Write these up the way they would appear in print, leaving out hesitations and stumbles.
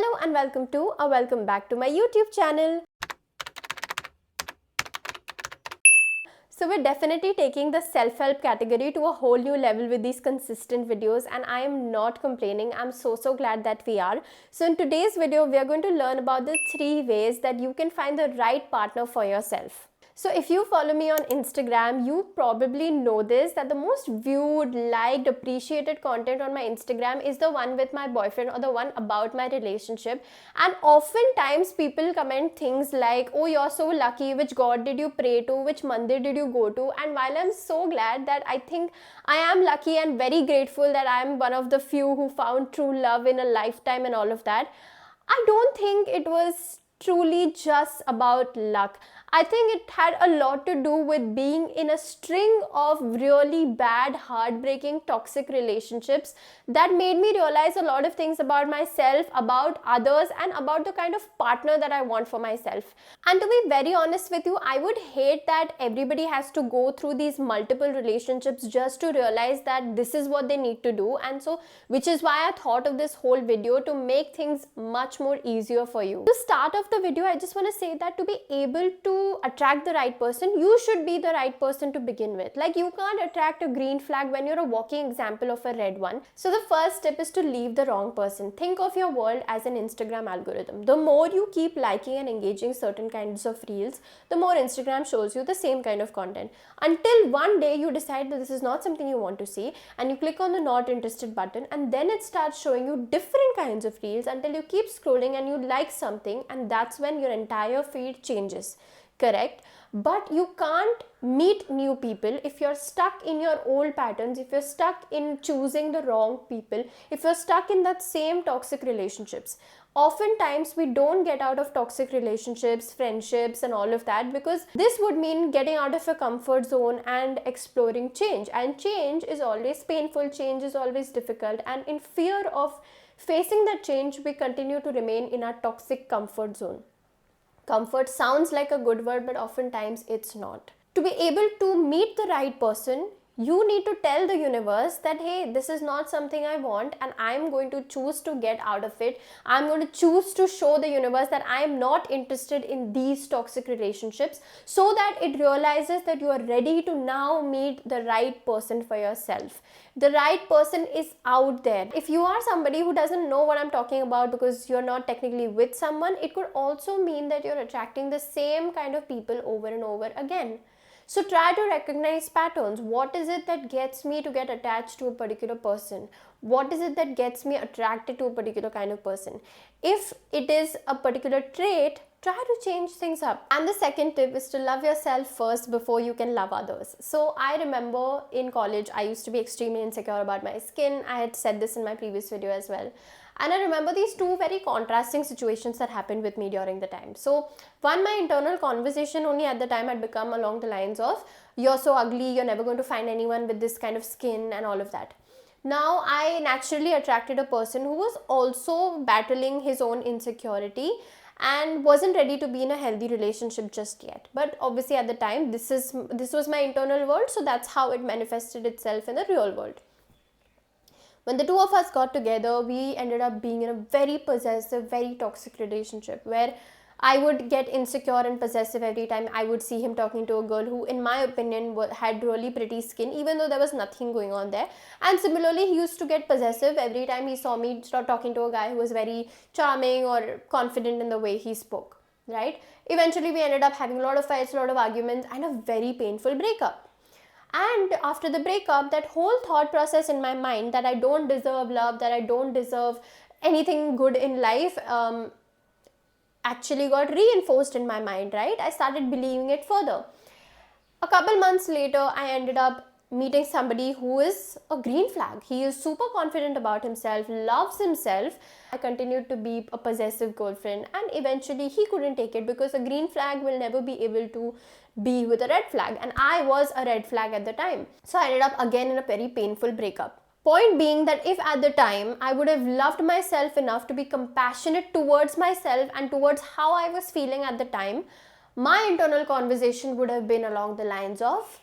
Hello and welcome to or welcome back to my YouTube channel. So we're definitely taking the self-help category to a whole new level with these consistent videos, and I am not complaining. I'm so glad that we are. So in today's video, we are going to learn about the 3 ways that you can find the right partner for yourself. So if you follow me on Instagram, you probably know this, that the most viewed, liked, appreciated content on my Instagram is the one with my boyfriend or the one about my relationship. And oftentimes people comment things like, oh, you're so lucky, which god did you pray to, which mandir did you go to? And while I'm so glad that I think I am lucky and very grateful that I am one of the few who found true love in a lifetime and all of that, I don't think it was truly just about luck. I think it had a lot to do with being in a string of really bad, heartbreaking, toxic relationships that made me realize a lot of things about myself, about others, and about the kind of partner that I want for myself. And to be very honest with you, I would hate that everybody has to go through these multiple relationships just to realize that this is what they need to do. And so, which is why I thought of this whole video, to make things much more easier for you. To start off the video, I just want to say that to be able to attract the right person, you should be the right person to begin with. Like, you can't attract a green flag when you're a walking example of a red one. So the first step is to leave the wrong person. Think of your world as an Instagram algorithm. The more you keep liking and engaging certain kinds of reels, the more Instagram shows you the same kind of content, until one day you decide that this is not something you want to see, and you click on the not interested button, and then it starts showing you different kinds of reels until you keep scrolling and you like something, and that's when your entire feed changes. Correct? But you can't meet new people if you're stuck in your old patterns, if you're stuck in choosing the wrong people, if you're stuck in that same toxic relationships. Oftentimes we don't get out of toxic relationships, friendships, and all of that because this would mean getting out of your comfort zone and exploring change. And change is always painful, change is always difficult, and in fear of facing that change, we continue to remain in our toxic comfort zone. Comfort sounds like a good word, but oftentimes it's not. To be able to meet the right person, you need to tell the universe that, hey, this is not something I want, and I'm going to choose to get out of it. I'm going to choose to show the universe that I am not interested in these toxic relationships, so that it realizes that you are ready to now meet the right person for yourself. The right person is out there. If you are somebody who doesn't know what I'm talking about because you're not technically with someone, it could also mean that you're attracting the same kind of people over and over again. So try to recognize patterns. What is it that gets me to get attached to a particular person? What is it that gets me attracted to a particular kind of person? If it is a particular trait, try to change things up. And the second tip is to love yourself first before you can love others. So I remember in college, I used to be extremely insecure about my skin. I had said this in my previous video as well. And I remember these two very contrasting situations that happened with me during the time. So one, my internal conversation only at the time had become along the lines of, you're so ugly, you're never going to find anyone with this kind of skin and all of that. Now I naturally attracted a person who was also battling his own insecurity and wasn't ready to be in a healthy relationship just yet. But obviously at the time, this was my internal world, so that's how it manifested itself in the real world. When the two of us got together, we ended up being in a very possessive, very toxic relationship where I would get insecure and possessive every time I would see him talking to a girl who, in my opinion, had really pretty skin, even though there was nothing going on there. And similarly, he used to get possessive every time he saw me start talking to a guy who was very charming or confident in the way he spoke, right? Eventually, we ended up having a lot of fights, a lot of arguments, and a very painful breakup. And after the breakup, that whole thought process in my mind that I don't deserve love, that I don't deserve anything good in life, actually got reinforced in my mind, right? I started believing it further. A couple months later, I ended up meeting somebody who is a green flag. He is super confident about himself, loves himself. I continued to be a possessive girlfriend, and eventually he couldn't take it because a green flag will never be able to be with a red flag, and I was a red flag at the time. So I ended up again in a very painful breakup. Point being that if at the time I would have loved myself enough to be compassionate towards myself and towards how I was feeling at the time, my internal conversation would have been along the lines of,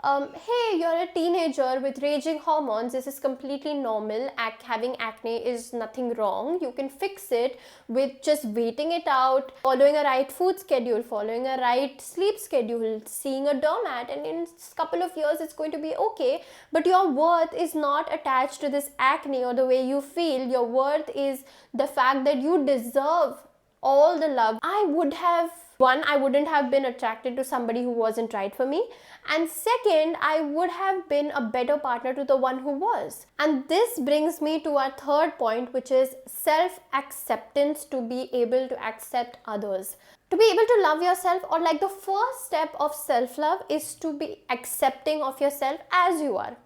hey, you're a teenager with raging hormones, this is completely normal, having acne is nothing wrong, you can fix it with just waiting it out, following a right food schedule, following a right sleep schedule, seeing a dermat, and in a couple of years it's going to be okay. But your worth is not attached to this acne or the way you feel. Your worth is the fact that you deserve all the love. I wouldn't have been attracted to somebody who wasn't right for me, and second, I would have been a better partner to the one who was. And this brings me to our third point, which is self-acceptance, to be able to accept others. To be able to love yourself, or like the first step of self-love is to be accepting of yourself as you are.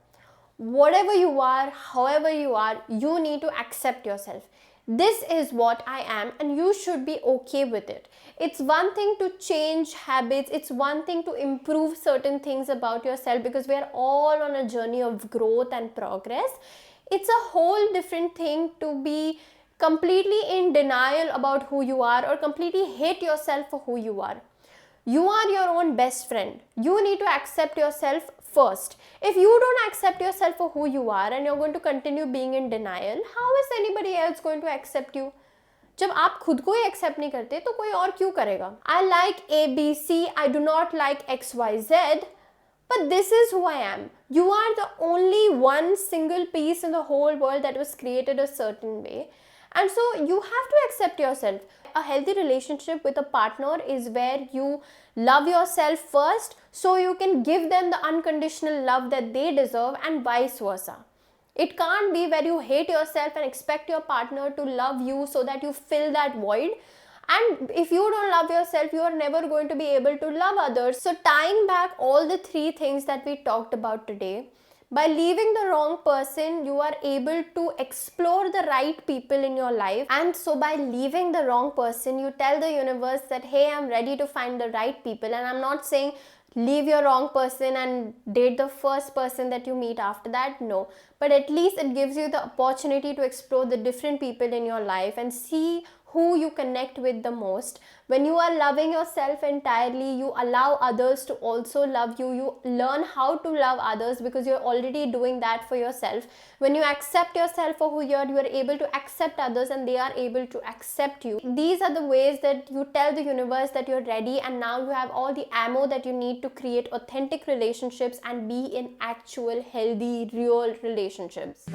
Whatever you are, however you are, you need to accept yourself. This is what I am, and you should be okay with it. It's one thing to change habits, it's one thing to improve certain things about yourself, because we are all on a journey of growth and progress. It's a whole different thing to be completely in denial about who you are, or completely hate yourself for who you are. You are your own best friend. You need to accept yourself first. If you don't accept yourself for who you are and you're going to continue being in denial, how is anybody else going to accept you? जब आप खुद को ही accept नहीं करते तो कोई और क्यों करेगा? I like ABC, I do not like XYZ, but this is who I am. You are the only one single piece in the whole world that was created a certain way. And so you have to accept yourself. A healthy relationship with a partner is where you love yourself first, so you can give them the unconditional love that they deserve, and vice versa. It can't be where you hate yourself and expect your partner to love you so that you fill that void. And if you don't love yourself, you are never going to be able to love others. So tying back all the three things that we talked about today, by leaving the wrong person, you are able to explore the right people in your life. And so by leaving the wrong person, you tell the universe that, hey, I'm ready to find the right people. And I'm not saying leave your wrong person and date the first person that you meet after that. No. But at least it gives you the opportunity to explore the different people in your life and see who you connect with the most. When you are loving yourself entirely, you allow others to also love you. You learn how to love others because you're already doing that for yourself. When you accept yourself for who you are able to accept others, and they are able to accept you. These are the ways that you tell the universe that you're ready, and now you have all the ammo that you need to create authentic relationships and be in actual, healthy, real relationships.